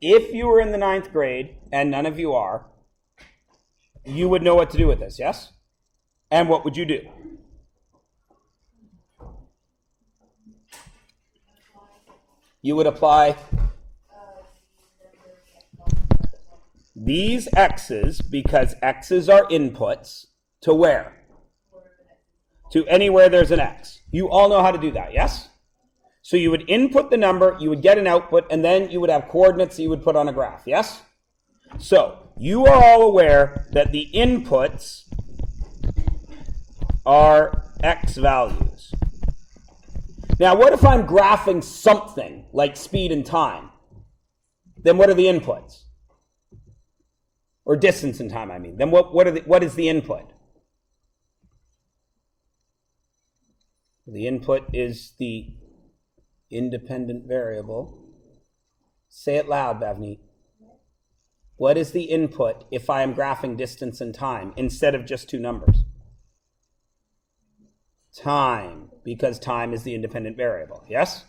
if you were in the 9th grade, and none of you are, you would know what to do with this, yes? And what would you do? You would apply these x's, because x's are inputs, to where? To anywhere there's an x. You all know how to do that, yes? So you would input the number, you would get an output, and then you would have coordinates that you would put on a graph, yes? So you are all aware that the inputs are x values. Now, what if I'm graphing something like speed and time? Then what are the inputs? Or distance and time, I mean. Then what is the input? The input is the independent variable. Say it loud, Bhavneet. What is the input if I am graphing distance and time instead of just two numbers? Time, because time is the independent variable, yes?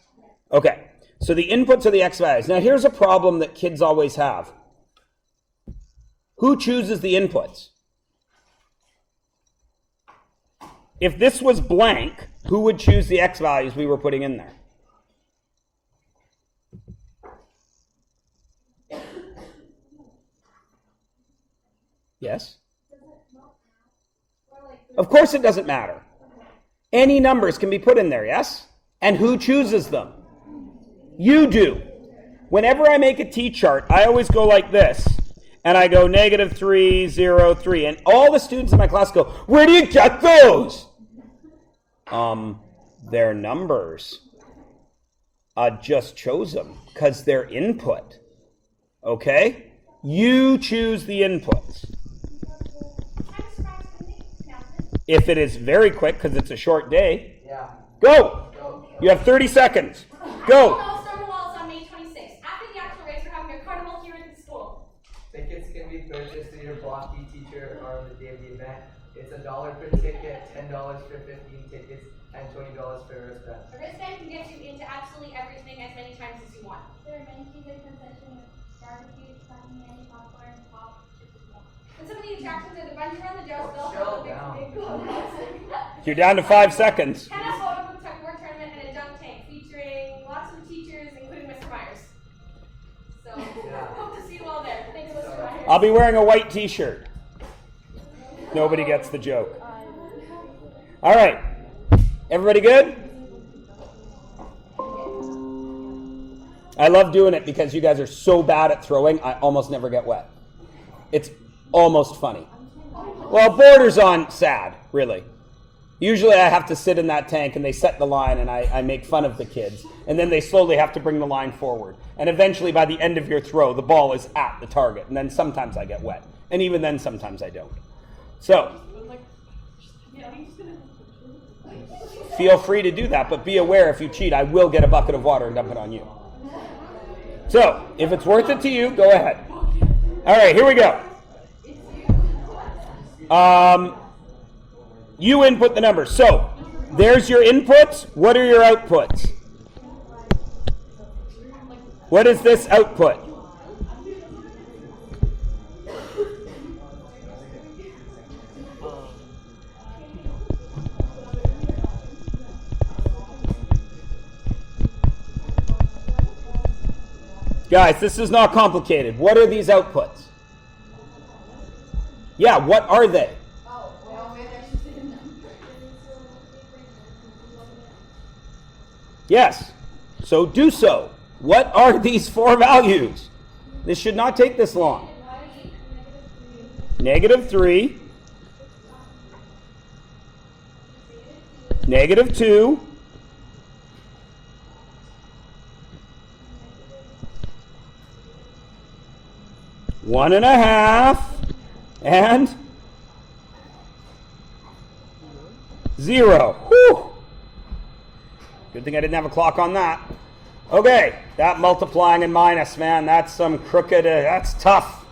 Okay, so the inputs are the x values. Now here's a problem that kids always have. Who chooses the inputs? If this was blank, who would choose the x values we were putting in there? Yes? Of course it doesn't matter. Any numbers can be put in there, yes? And who chooses them? You do. Whenever I make a t-chart, I always go like this. And I go -3, 0, 3. And all the students in my class go, where do you get those? They're numbers. I just chose them because they're input. Okay? You choose the inputs. If it is very quick, because it's a short day, go. You have 30 seconds. Go. Stonewall's on May 26th. After the actual race, we're having a carnival here at the school. Tickets can be purchased through your block E teacher or on the day of the event. It's $1 per ticket, $10 for 15 tickets, and $20 for a wristband. A wristband can get you into absolutely everything as many times as you want. There are many people concessions with barbecue, cotton candy, popcorn, pop, chips as well. And some of the attractions are the bungee run, the Joust Belt, Chill the down. big You're down to 5 seconds. tennis, photo booth, tug-of-war tournament, and a dunk tank featuring lots of teachers, including Mr. Myers. So, hope to see you all there. Thanks, Mr. Myers. I'll be wearing a white t-shirt. Nobody gets the joke. All right. Everybody good? I love doing it because you guys are so bad at throwing, I almost never get wet. It's almost funny. Well, borders on sad, really. Usually I have to sit in that tank and they set the line and I make fun of the kids. And then they slowly have to bring the line forward. And eventually by the end of your throw, the ball is at the target. And then sometimes I get wet. And even then sometimes I don't. So, feel free to do that, but be aware if you cheat, I will get a bucket of water and dump it on you. So, if it's worth it to you, go ahead. All right, here we go. You input the numbers. So, there's your inputs. What are your outputs? What is this output? Guys, this is not complicated. What are these outputs? Yeah, what are they? Yes, so do so. What are these four values? This should not take this long. -3, -2, (1.5), and 0. Whew. Good thing I didn't have a clock on that. Okay, that multiplying and minus, man, that's some crooked, that's tough.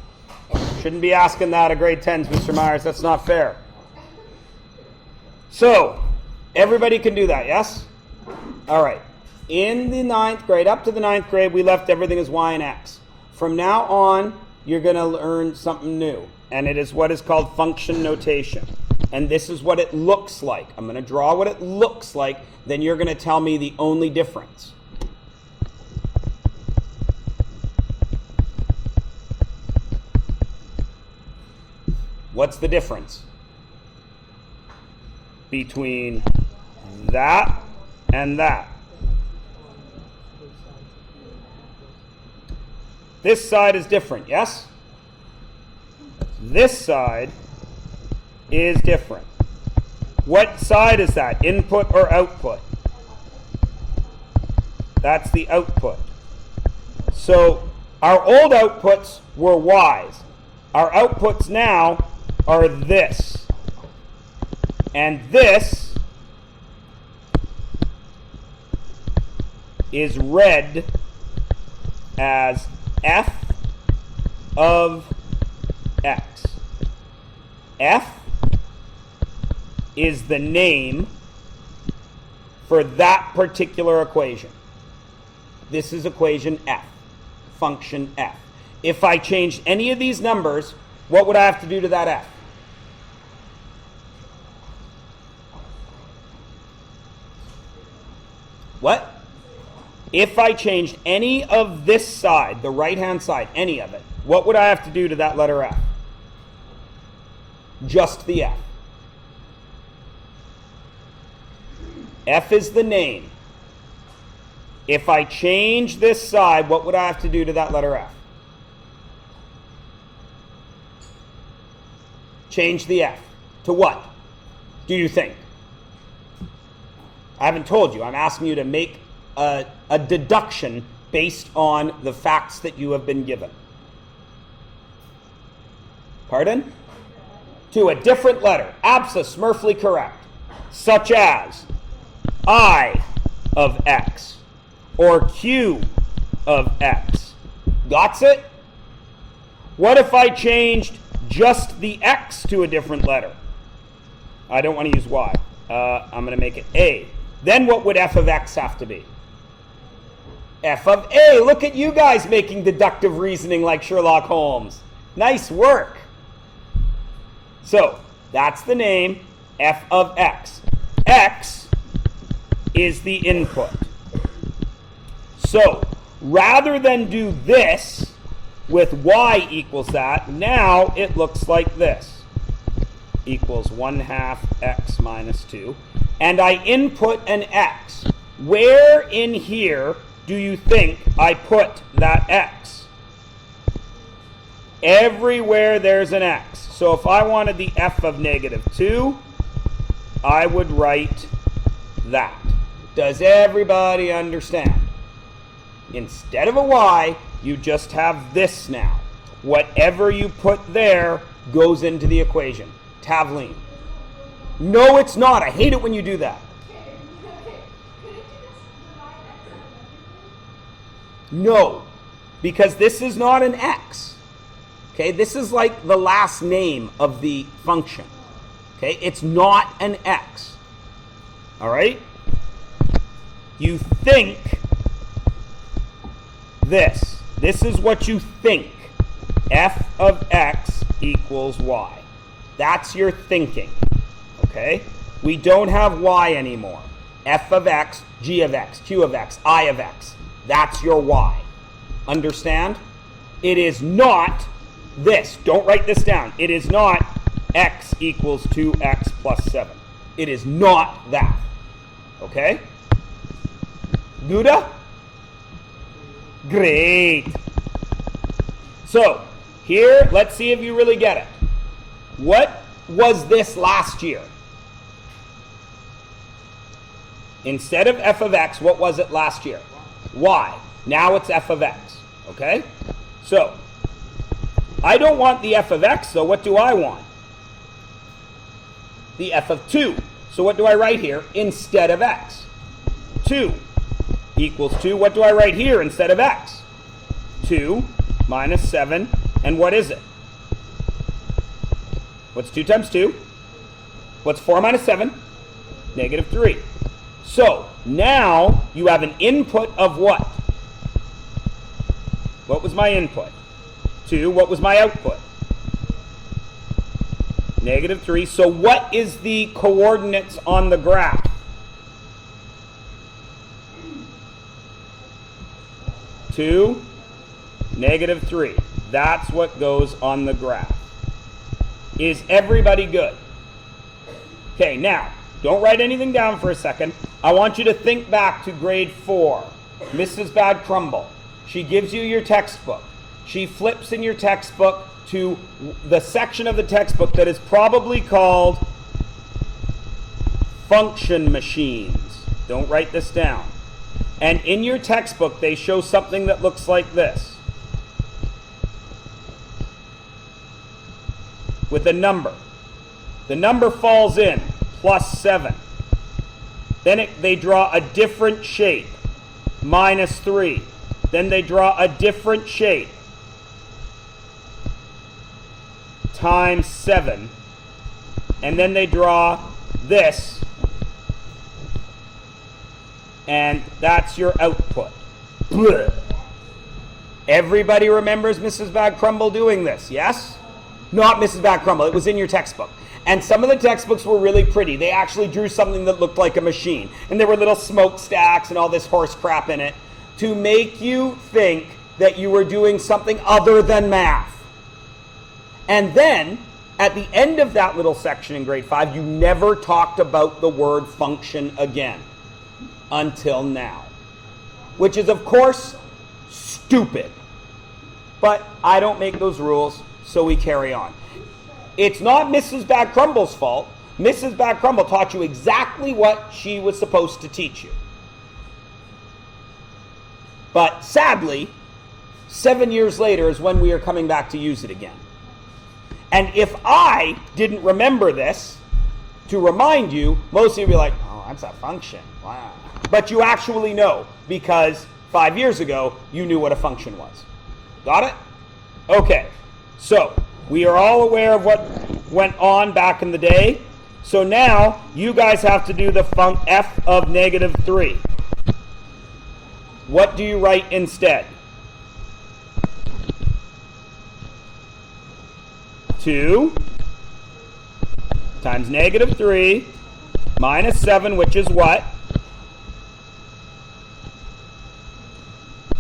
Shouldn't be asking that at grade 10s, Mr. Myers. That's not fair. So, everybody can do that, yes? All right. In the 9th grade, up to the 9th grade, we left everything as y and x. from now on, you're going to learn something new. And it is what is called function notation. And this is what it looks like. I'm going to draw what it looks like. Then you're going to tell me the only difference. What's the difference between that and that? This side is different, yes? This side is different. What side is that? Input or output? That's the output. So our old outputs were Y's. Our outputs now are this. And this is read as f of x. F is the name for that particular equation. This is equation f, function f. If I changed any of these numbers, what would I have to do to that f? What? If I changed any of this side, the right-hand side, any of it, what would I have to do to that letter f? Just the f. F is the name. If I change this side, what would I have to do to that letter f? Change the f. To what? Do you think? I haven't told you. I'm asking you to make a deduction based on the facts that you have been given. Pardon? To a different letter. Abso-smurfly correct. Such as I of x or q of x. Got it? What if I changed just the x to a different letter? I don't want to use y. I'm going to make it a. Then what would f of x have to be? F of a. Look at you guys making deductive reasoning like Sherlock Holmes. Nice work. So that's the name, f of x. X is the input. So rather than do this with y equals that, now it looks like this. Equals 1/2 x minus 2. And I input an x. Where in here do you think I put that x? Everywhere there's an x. So if I wanted the f of -2, I would write that. Does everybody understand? Instead of a y, you just have this now. Whatever you put there goes into the equation. Tavleen. No, it's not. I hate it when you do that. No, because this is not an x. Okay, this is like the last name of the function. Okay, it's not an x. All right? You think this. This is what you think. F of x equals y. That's your thinking. Okay? We don't have y anymore. F of x, g of x, q of x, I of x. That's your y. Understand? It is not this. Don't write this down. It is not x equals 2x plus 7. It is not that. Okay? Guda? Great. So, here, let's see if you really get it. What was this last year? Instead of f of x, what was it last year? Y. Now it's f of x. Okay? So, I don't want the f of x, so what do I want? The f of 2. So what do I write here instead of x? 2 equals 2. What do I write here instead of x? 2 minus 7. And what is it? What's 2 times 2? What's 4 minus 7? -3. So, now you have an input of what? What was my input? 2. What was my output? -3. So what is the coordinates on the graph? 2, -3. That's what goes on the graph. Is everybody good? Okay, now, don't write anything down for a second. I want you to think back to grade 4. Mrs. Bad Crumble. She gives you your textbook. She flips in your textbook to the section of the textbook that is probably called function machines. Don't write this down. And in your textbook, they show something that looks like this. With a number. The number falls in, +7. Then they draw a different shape, -3. Then they draw a different shape, ×7. And then they draw this, and that's your output. Blech. Everybody remembers Mrs. Bad Crumble doing this, yes? Not Mrs. Bad Crumble, it was in your textbook. And some of the textbooks were really pretty. They actually drew something that looked like a machine. And there were little smokestacks and all this horse crap in it to make you think that you were doing something other than math. And then, at the end of that little section in grade 5, you never talked about the word function again. Until now. Which is, of course, stupid. But I don't make those rules, so we carry on. It's not Mrs. Bad Crumble's fault. Mrs. Bad Crumble taught you exactly what she was supposed to teach you. But sadly, 7 years later is when we are coming back to use it again. And if I didn't remember this, to remind you, most of you would be like, oh, that's a function. Wow. But you actually know, because 5 years ago, you knew what a function was. Got it? Okay. So, we are all aware of what went on back in the day. So now, you guys have to do the f of -3. What do you write instead? 2 times -3 minus 7, which is what?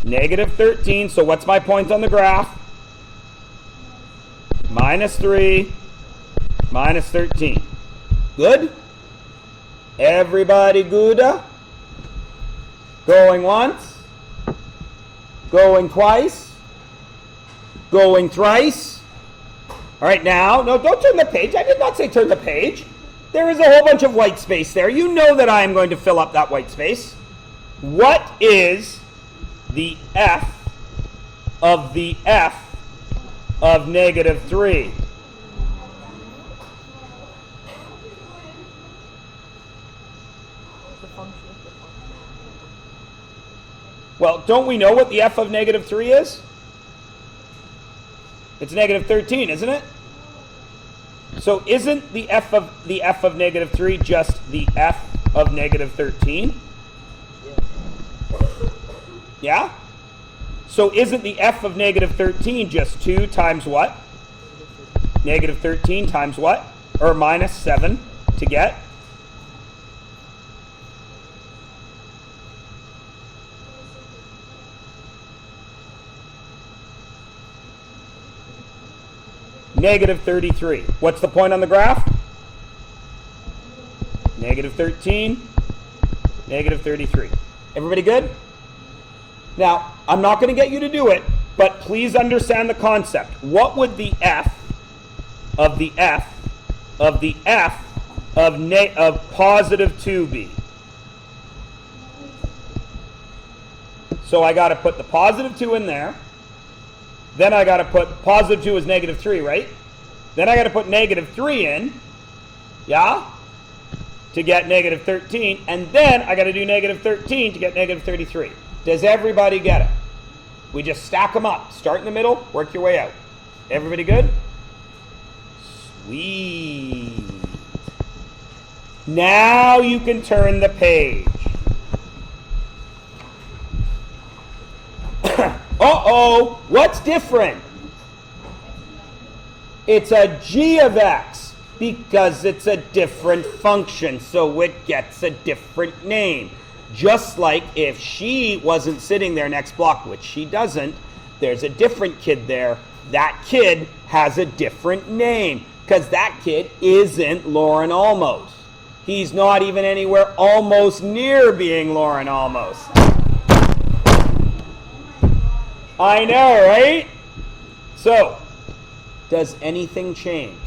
-13. So what's my point on the graph? -3 minus 13. Good? Everybody good? Going once? Going twice? Going thrice? All right, now, no, don't turn the page. I did not say turn the page. There is a whole bunch of white space there. You know that I am going to fill up that white space. What is the f of -3? Well, don't we know what the f of -3 is? It's -13, isn't it? So isn't the f of -3 just the f of -13? Yeah? So isn't the f of -13 just 2 times what? -13 times what? Or minus 7 to get? -33. What's the point on the graph? -13, -33. Everybody good? Now, I'm not going to get you to do it, but please understand the concept. What would the f of positive 2 be? So I got to put the positive 2 in there. Then I got to put positive 2 is -3, right? Then I got to put -3 in, yeah, to get -13, and then I got to do -13 to get -33. Does everybody get it? We just stack them up. Start in the middle, work your way out. Everybody good? Sweet. Now you can turn the page. Oh, Uh-oh, what's different? It's a g of x because it's a different function, so it gets a different name. Just like if she wasn't sitting there next block, which she doesn't, there's a different kid there. That kid has a different name because that kid isn't Lauren Almos. He's not even anywhere almost near being Lauren Almos. I know, right? So, does anything change?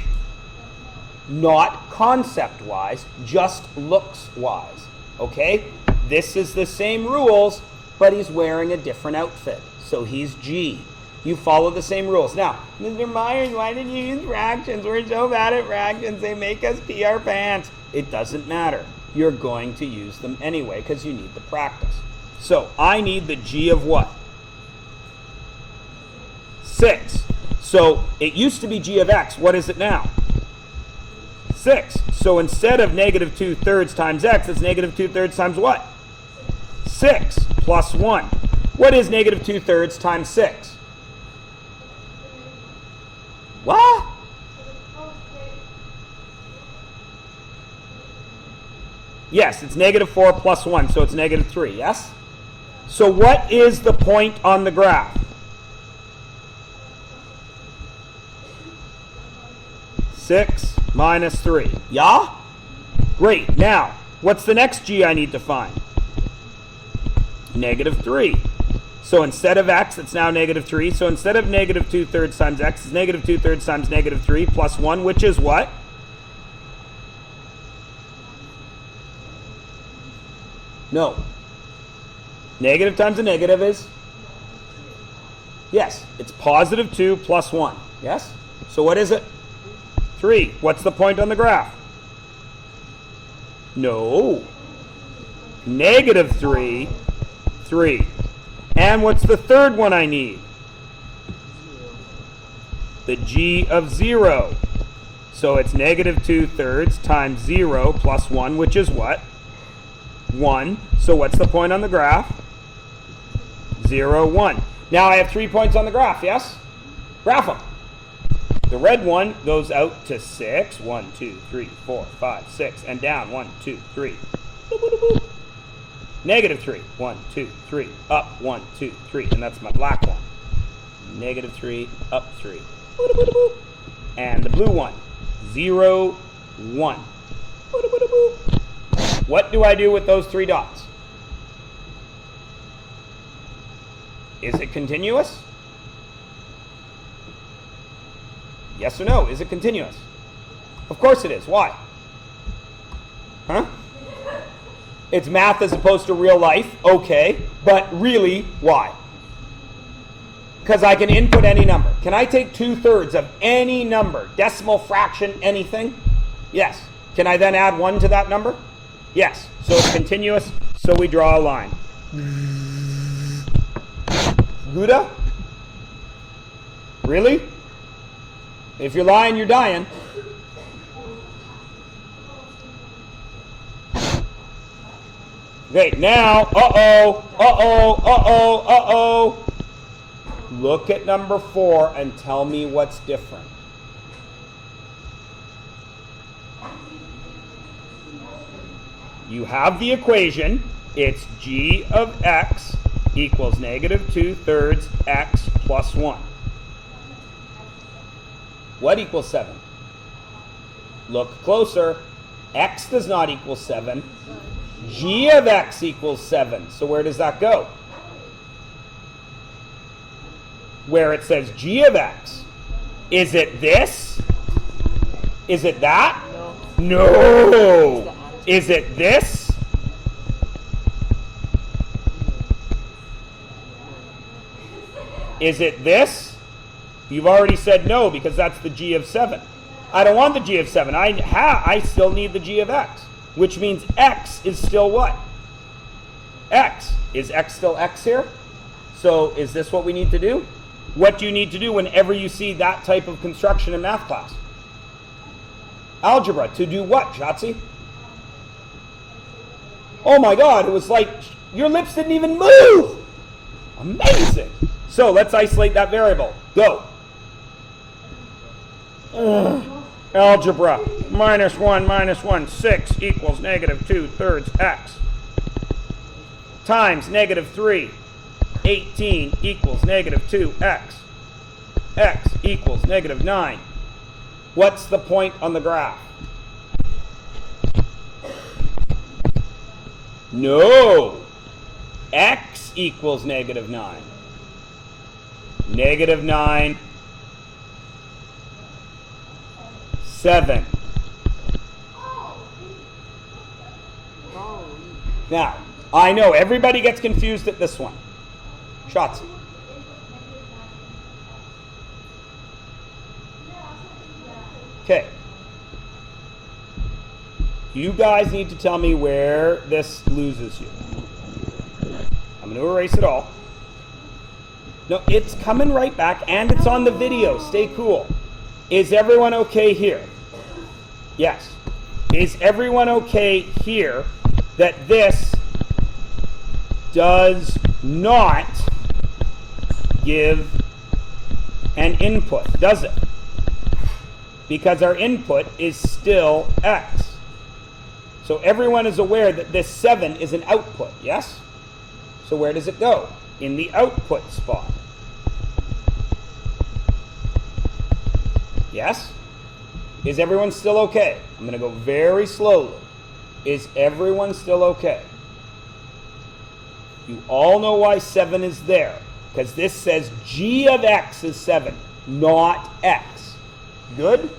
Not concept-wise, just looks-wise. Okay? This is the same rules, but he's wearing a different outfit. So he's G. You follow the same rules. Now, Mr. Myers, why did you use fractions? We're so bad at fractions. They make us pee our pants. It doesn't matter. You're going to use them anyway because you need the practice. So I need the G of what? 6. So it used to be G of x. What is it now? 6. So instead of negative 2/3 times x, it's negative 2/3 times what? 6 plus 1. What is negative 2/3 times 6? What? Yes, it's negative 4 plus 1, so it's negative 3, yes? So what is the point on the graph? 6 minus 3. Yeah? Great. Now, what's the next g I need to find? Negative 3. So instead of x, it's now negative 3. So instead of negative 2/3 times x, it's negative 2/3 times negative 3 plus 1, which is what? No. Negative times a negative is? Yes, it's positive 2 plus 1. Yes? So what is it? 3. What's the point on the graph? No. Negative 3, 3. And what's the third one I need? The g of 0. So it's negative 2/3 times 0 plus 1, which is what? 1. So what's the point on the graph? 0, 1. Now I have 3 points on the graph, yes? Graph them. The red one goes out to 6. 1, 2, 3, 4, 5, 6. And down. 1, 2, 3. Boop, boop, boop. Negative 3. 1, 2, 3. Up. 1, 2, 3. And that's my black one. Negative 3. Up 3. Boop, boop, boop. And the blue one. 0, 1. Boop, boop, boop. What do I do with those 3 dots? Is it continuous? Yes or no? Is it continuous? Of course it is. Why? Huh? It's math as opposed to real life. Okay. But really, why? Because I can input any number. Can I take 2/3 of any number? Decimal, fraction, anything? Yes. Can I then add 1 to that number? Yes. So it's continuous, so we draw a line. Gouda? Really? If you're lying, you're dying. Okay, now, look at number 4 and tell me what's different. You have the equation. It's g of x equals negative 2/3 x plus 1. What equals 7? Look closer. X does not equal 7. G of x equals 7. So where does that go? Where it says g of x. Is it this? Is it that? No. Is it this? Is it this? You've already said no because that's the g of 7. I don't want the g of 7. I still need the g of x, which means x is still what? X. Is x still x here? So is this what we need to do? What do you need to do whenever you see that type of construction in math class? Algebra. To do what, Shotzi? Oh my God, it was like your lips didn't even move. Amazing. So let's isolate that variable. Go. Ugh. Algebra. -1 -1. 6 equals -2/3 x. Times -3. 18 equals -2x. X equals -9. What's the point on the graph? No. X equals -9. -9. 7. Now, I know everybody gets confused at this one. Shots. Okay. You guys need to tell me where this loses you. I'm going to erase it all. No, it's coming right back, and it's on the video. Stay cool. Is everyone okay here? Yes. Is everyone okay here that this does not give an input, does it? Because our input is still x. So everyone is aware that this 7 is an output, yes? So where does it go? In the output spot. Yes? Is everyone still okay? I'm going to go very slowly. Is everyone still okay? You all know why 7 is there. Because this says g of x is 7, not x. Good?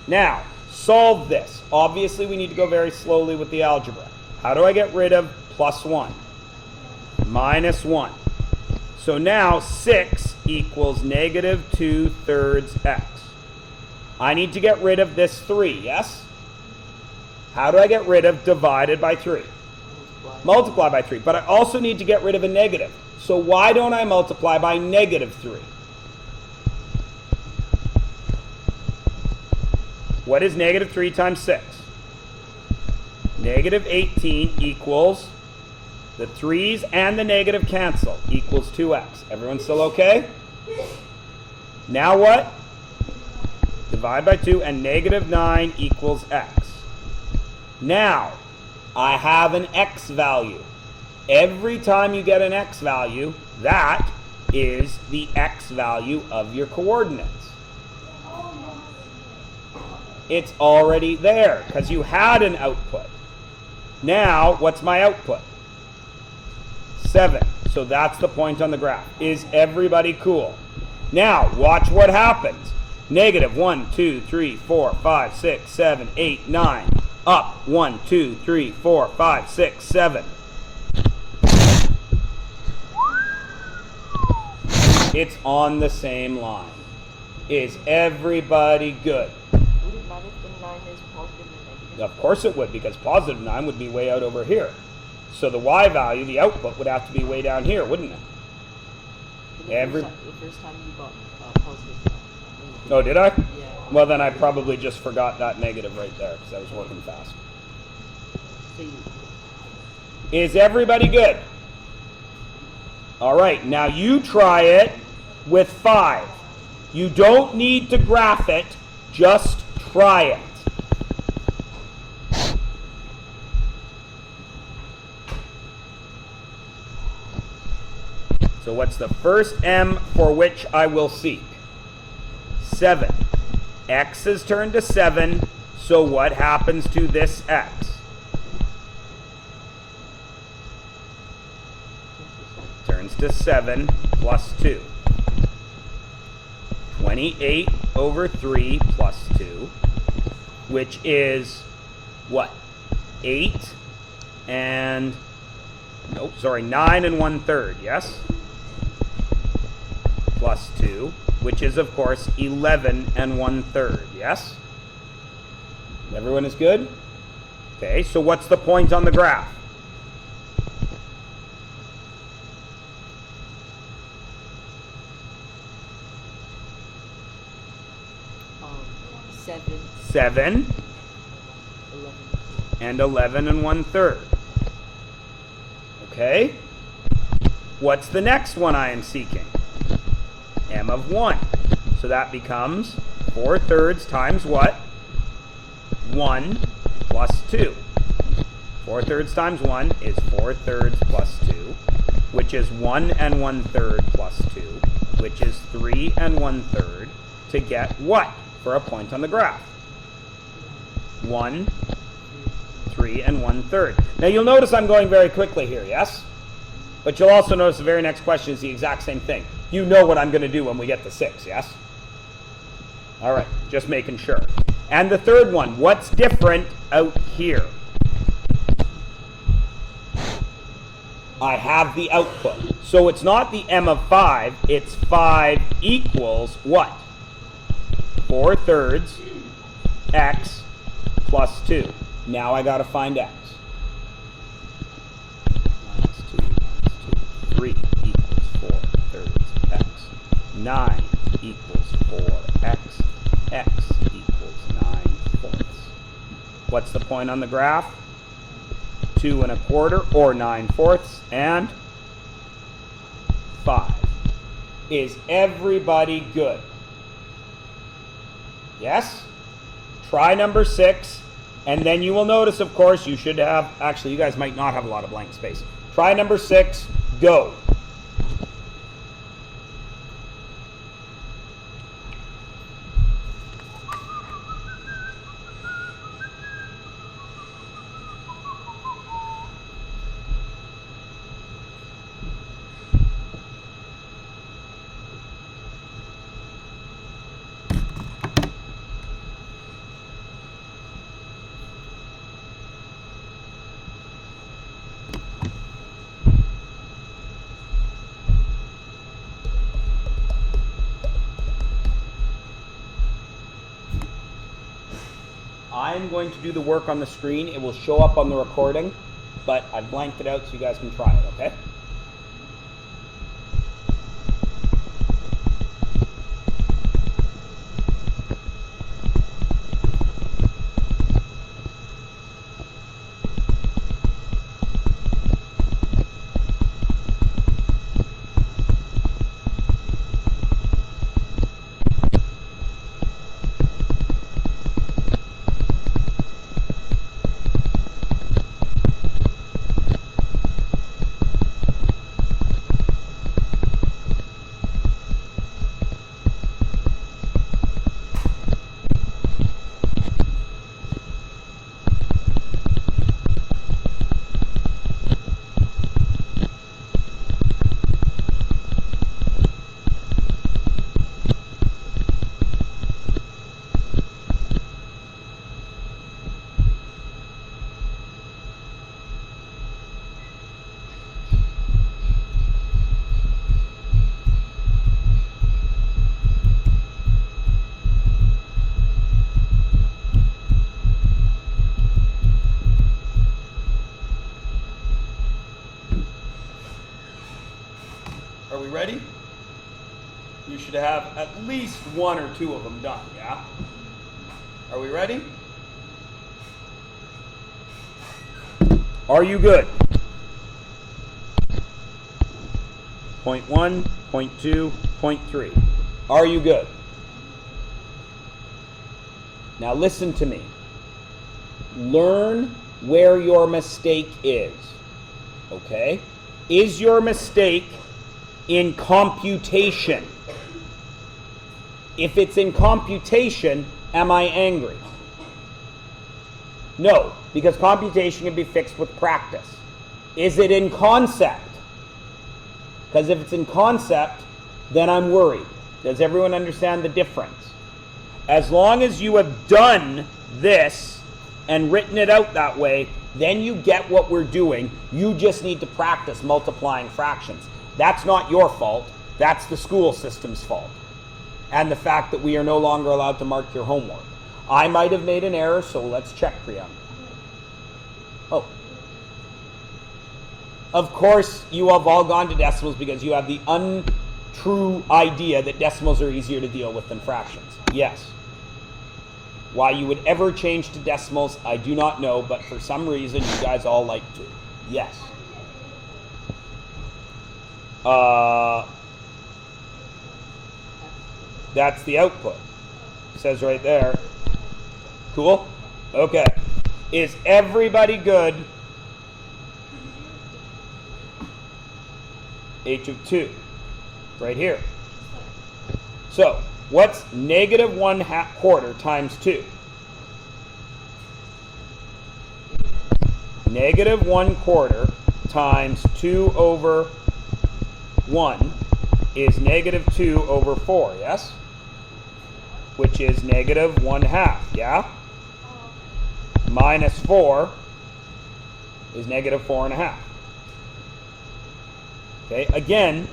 Now, solve this. Obviously, we need to go very slowly with the algebra. How do I get rid of +1? -1. So now 6 equals -2/3 x. I need to get rid of this 3, yes? How do I get rid of divided by 3? Multiply by 3. But I also need to get rid of a negative. So why don't I multiply by -3? What is -3 times 6? -18 equals, the 3's and the negative cancel, equals 2x. Everyone still okay? Now what? Divide by 2, and -9 equals x. Now, I have an x value. Every time you get an x value, that is the x value of your coordinates. It's already there because you had an output. Now, what's my output? 7. So that's the point on the graph. Is everybody cool? Now, watch what happens. -1, 2, 3, 4, 5, 6, 7, 8, 9. Up 1, 2, 3, 4, 5, 6, 7. It's on the same line. Is everybody good? Would it matter if the 9 is positive or negative? Of course it would, because +9 would be way out over here. So the y value, the output, would have to be way down here, wouldn't it? The first time you got positive. Oh, did I? Yeah. Well, then I probably just forgot that negative right there because I was working fast. So you, Is everybody good? All right, now you try it with 5. You don't need to graph it, just try it. So what's the first m for which I will seek? 7. X has turned to 7, so what happens to this x? Turns to 7 plus 2. 28 over 3 plus 2, which is what? 8 and, nope, sorry, 9 and 1/3, yes? Plus 2, which is, of course, 11 and 1/3, yes? Everyone is good? Okay, so what's the point on the graph? 7, 7 11. and 11 and 1/3. Okay? What's the next one I am seeking? M of 1. So that becomes 4/3 times what? 1 plus 2. 4/3 times 1 is 4/3 plus 2, which is 1 and 1/3 plus 2, which is 3 and 1/3, to get what for a point on the graph? 1, 3 and 1/3. Now you'll notice I'm going very quickly here, yes? But you'll also notice the very next question is the exact same thing. You know what I'm going to do when we get to 6, yes? All right, just making sure. And the third one, what's different out here? I have the output. So it's not the m of 5, it's 5 equals what? 4/3 x plus 2. Now I got to find x. Minus 2, minus 2. 3 equals 4/3 x. 9 equals 4x. X equals 9/4. What's the point on the graph? 2 1/4 or 9/4 and 5. Is everybody good? Yes? Try number 6, and then you will notice, of course, you should have, actually, you guys might not have a lot of blank space. Try number 6, go. I'm going to do the work on the screen. It will show up on the recording, but I've blanked it out so you guys can try it, okay? Are we ready? You should have at least 1 or 2 of them done, yeah? Are we ready? Are you good? Point 1, point 2, point 3. Are you good? Now listen to me. Learn where your mistake is, okay? Is your mistake in computation? If it's in computation, am I angry? No, because computation can be fixed with practice. Is it in concept? Because if it's in concept, then I'm worried. Does everyone understand the difference? As long as you have done this and written it out that way, then you get what we're doing. You just need to practice multiplying fractions. That's not your fault. That's the school system's fault. And the fact that we are no longer allowed to mark your homework. I might have made an error, so let's check, Priya. Oh. Of course, you have all gone to decimals because you have the untrue idea that decimals are easier to deal with than fractions. Yes. Why you would ever change to decimals, I do not know, but for some reason, you guys all like to. Yes. That's the output. It says right there. Cool? Okay. Is everybody good? H of 2. Right here. So, what's negative 1/4 times 2? Negative 1/4 times 2 over 1 is negative 2 over 4, yes? Which is negative 1/2, yeah? Minus 4 is negative 4.5. Okay, again,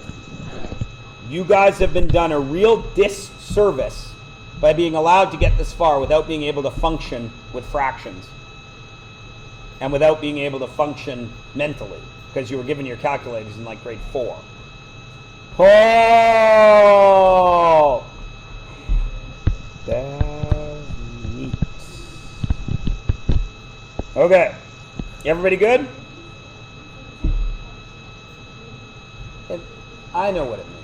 you guys have been done a real disservice by being allowed to get this far without being able to function with fractions and without being able to function mentally because you were given your calculators in like grade 4. Oh! That's neat. Okay. Everybody good? I know what it means.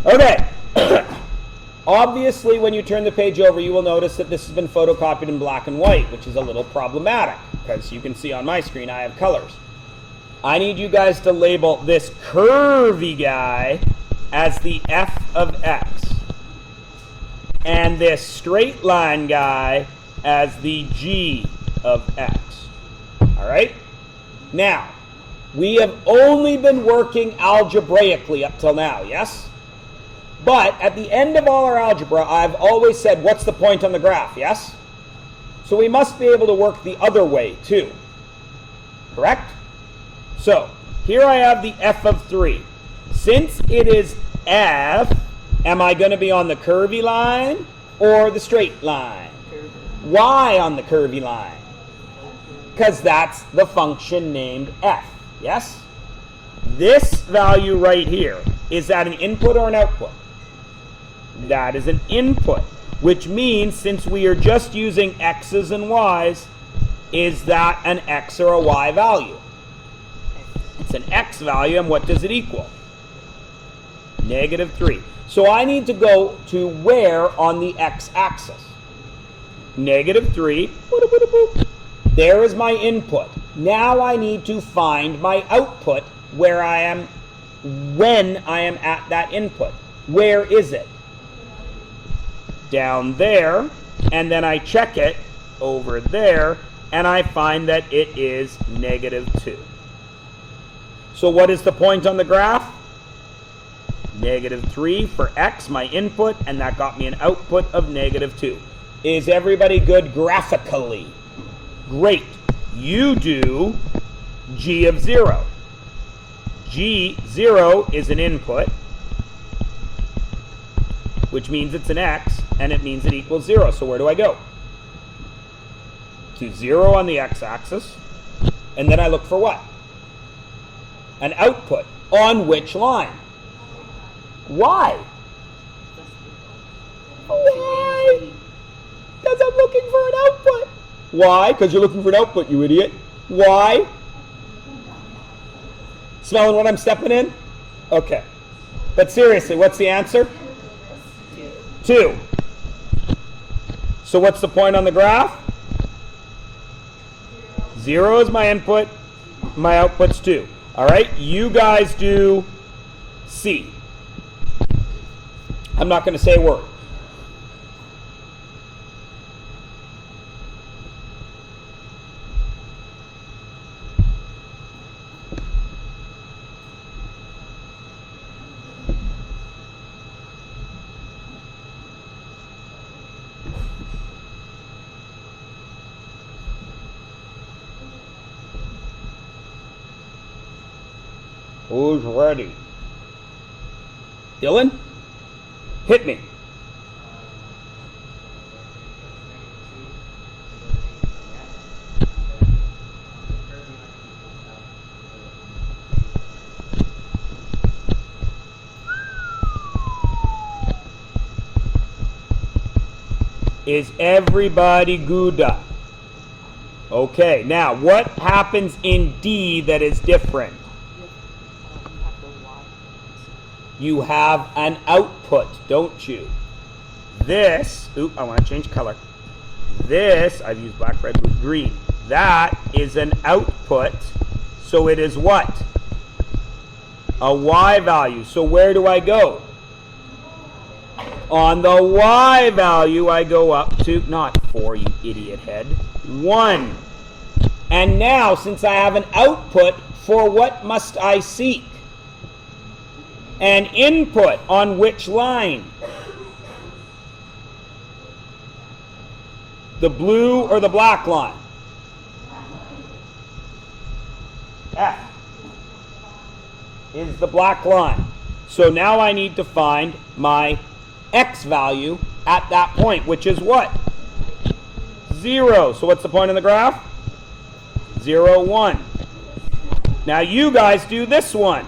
Okay. Obviously, when you turn the page over, you will notice that this has been photocopied in black and white, which is a little problematic because you can see on my screen I have colors. I need you guys to label this curvy guy as the f of x and this straight line guy as the g of x. All right? Now, we have only been working algebraically up till now, yes? But at the end of all our algebra, I've always said, what's the point on the graph, yes? So we must be able to work the other way, too. Correct? So, here I have the f of 3. Since it is f, am I going to be on the curvy line or the straight line? Why on the curvy line? Because that's the function named f, yes? This value right here, is that an input or an output? That is an input, which means since we are just using x's and y's, is that an x or a y value? It's an x value, and what does it equal? Negative 3. So I need to go to where on the x-axis? Negative 3. There is my input. Now I need to find my output where I am when I am at that input. Where is it? Down there, and then I check it over there, and I find that it is negative 2. So what is the point on the graph? Negative 3 for x, my input, and that got me an output of negative 2. Is everybody good graphically? Great. You do g of 0. G0 is an input, which means it's an x, and it means it equals 0. So where do I go? To 0 on the x-axis, and then I look for what? An output. On which line? Why? Why? Because I'm looking for an output. Why? Because you're looking for an output, you idiot. Why? Smelling what I'm stepping in? Okay. But seriously, what's the answer? 2. So what's the point on the graph? 0 is my input. My output's 2. All right? You guys do C. I'm not going to say a word. Who's ready? Dylan? Hit me. Is everybody good? Okay, now what happens in D that is different? You have the Y. You have an output, don't you? This, I want to change color. This, I've used black, red, blue, green. That is an output, so it is what? A Y value. So where do I go? On the Y value, I go up to, not 4, you idiot head, 1. And now, since I have an output, for what must I seek? An input on which line? The blue or the black line? F is the black line. So now I need to find my X value at that point, which is what? 0. So what's the point on the graph? 0, 1. Now you guys do this one.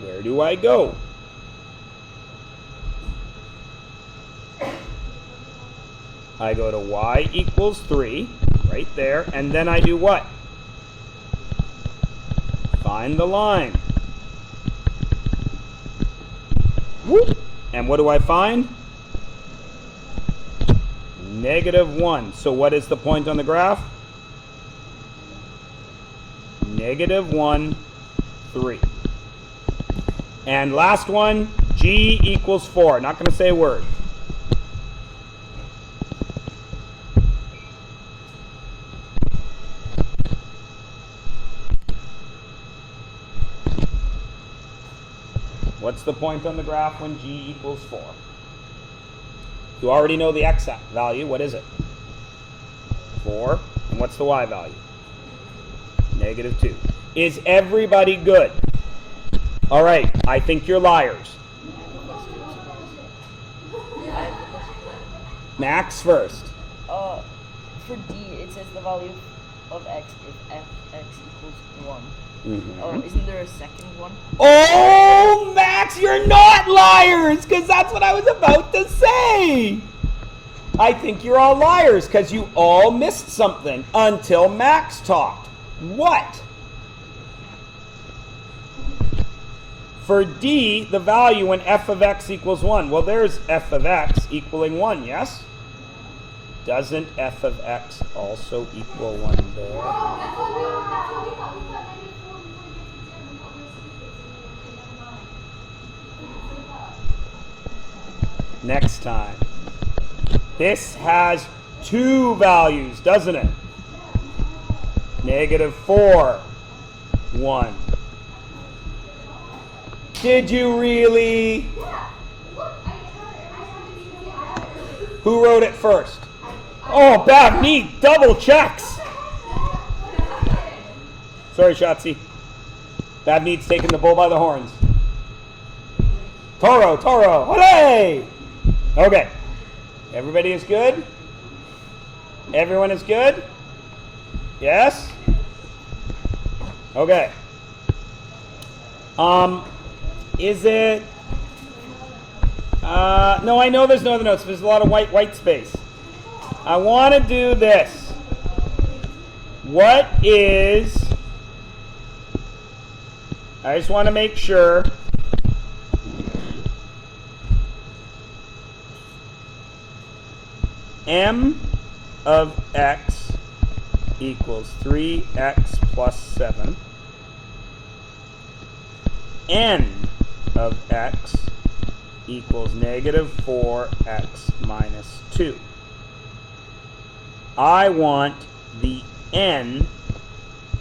Where do I go? I go to y equals 3, right there, and then I do what? Find the line. Whoop. And what do I find? -1. So what is the point on the graph? -1, 3. And last one, G equals 4. Not going to say a word. What's the point on the graph when G equals 4? You already know the X value. What is it? 4. And what's the Y value? -2. Is everybody good? All right, I think you're liars. Max first. For D, it says the value of X if Fx equals 1. Mm-hmm. Oh, isn't there a second one? Oh, Max, you're not liars, because that's what I was about to say. I think you're all liars, because you all missed something until Max talked. What? For D, the value when f of x equals 1. Well, there's f of x equaling 1, yes? Doesn't f of x also equal 1 there? Next time. This has 2 values, doesn't it? -4, 1. Did you really? Who wrote it first? Oh, bad me, double checks. Sorry, Shotzi. Bad Meat's taking the bull by the horns. Toro, hooray! Okay. Everybody is good? Everyone is good? Yes? Okay. Is it... no, I know there's no other notes. There's a lot of white space. I want to do this. What is... I just want to make sure... M of x equals 3x plus 7. N of x equals -4x minus 2. I want the n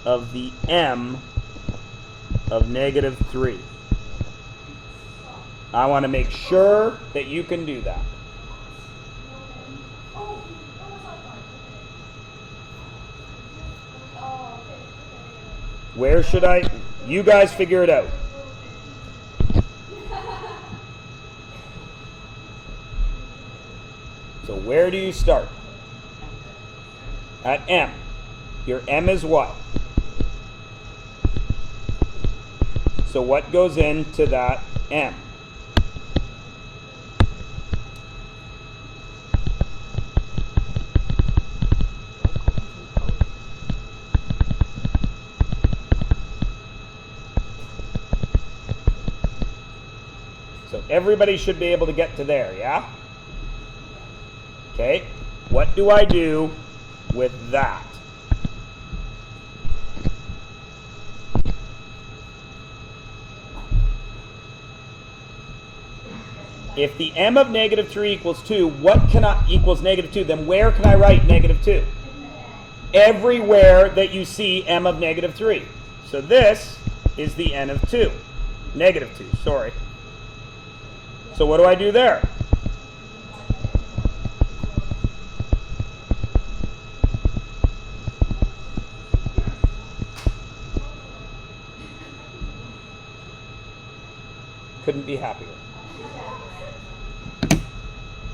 of the m of -3. I want to make sure that you can do that. Where should I? You guys figure it out. Where do you start? At m. Your m is what? So what goes into that m? So everybody should be able to get to there, yeah? Okay, what do I do with that? If the m of negative 3 equals 2, what can I equals negative 2? Then where can I write negative 2? Everywhere that you see m of negative 3. So this is the n of 2. Negative 2, sorry. So what do I do there? Couldn't be happier.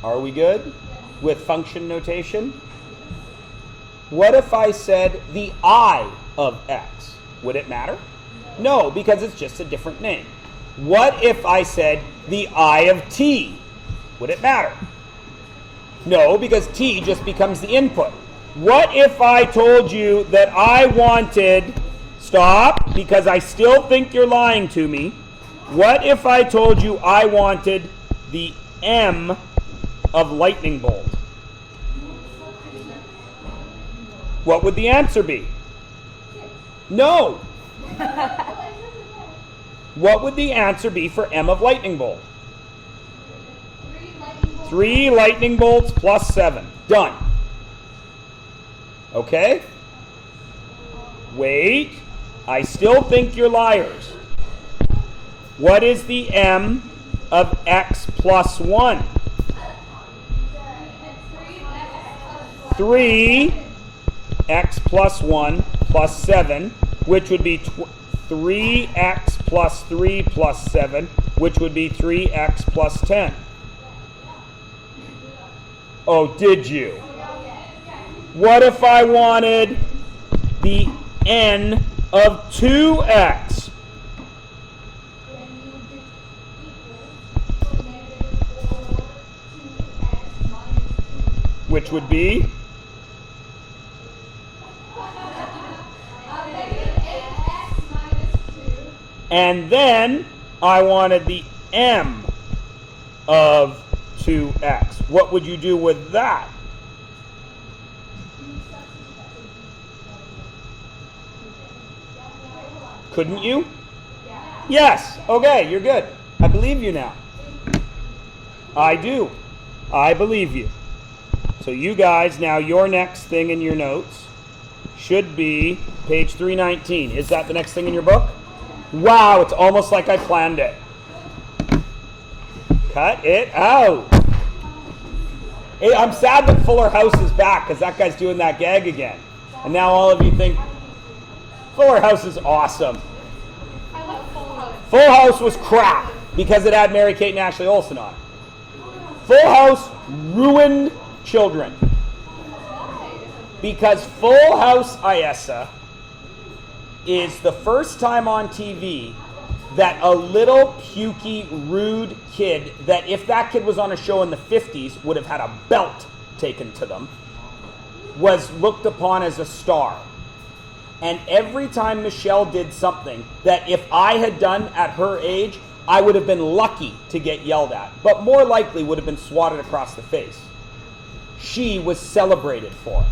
Are we good with function notation? What if I said the I of x? Would it matter? No, because it's just a different name. What if I said the I of t? Would it matter? No, because t just becomes the input. What if I told you that I wanted, stop, because I still think you're lying to me. What if I told you I wanted the m of lightning bolt? What would the answer be? No. What would the answer be for m of lightning bolt? 3 lightning bolts plus 7. Done. Okay? Wait. I still think you're liars. What is the m of x plus 1? 3x plus 1 plus 7, which would be 3x plus 3 plus 7, which would be 3x plus 10. Oh, did you? What if I wanted the n of 2x? Which would be? And then I wanted the m of 2x. What would you do with that? Couldn't you? Yes. Okay, you're good. I believe you now. I do. I believe you. So you guys, now your next thing in your notes should be page 319. Is that the next thing in your book? Wow, it's almost like I planned it. Cut it out. Hey, I'm sad that Fuller House is back because that guy's doing that gag again. And now all of you think Fuller House is awesome. I love Full House. Full House was crap because it had Mary-Kate and Ashley Olsen on it. Full House ruined children. Because Full House Ayesa is the first time on TV that a little pukey, rude kid, that if that kid was on a show in the 50s would have had a belt taken to them, was looked upon as a star. And every time Michelle did something that if I had done at her age, I would have been lucky to get yelled at, but more likely would have been swatted across the face. She was celebrated for it.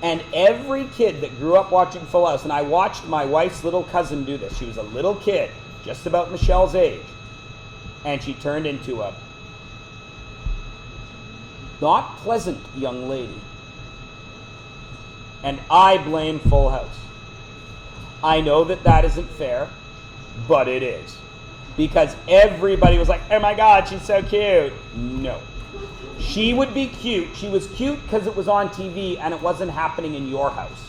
And every kid that grew up watching Full House, and I watched my wife's little cousin do this. She was a little kid, just about Michelle's age. And she turned into a not pleasant young lady. And I blame Full House. I know that that isn't fair, but it is. Because everybody was like, oh my God, she's so cute. No. She would be cute. She was cute because it was on TV and it wasn't happening in your house.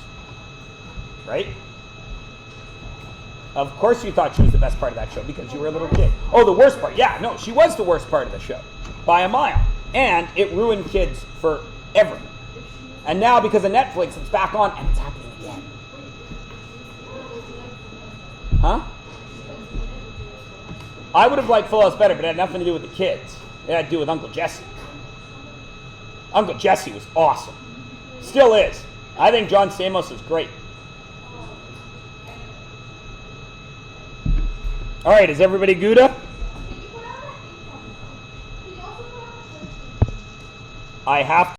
Right? Of course you thought she was the best part of that show because you were a little kid. Oh, the worst part. Yeah, no, she was the worst part of the show. By a mile. And it ruined kids forever. And now because of Netflix, it's back on and it's happening again. Huh? I would have liked Full House better, but it had nothing to do with the kids. It had to do with Uncle Jesse. Uncle Jesse was awesome. Still is. I think John Stamos is great. All right, is everybody Gouda? I have to.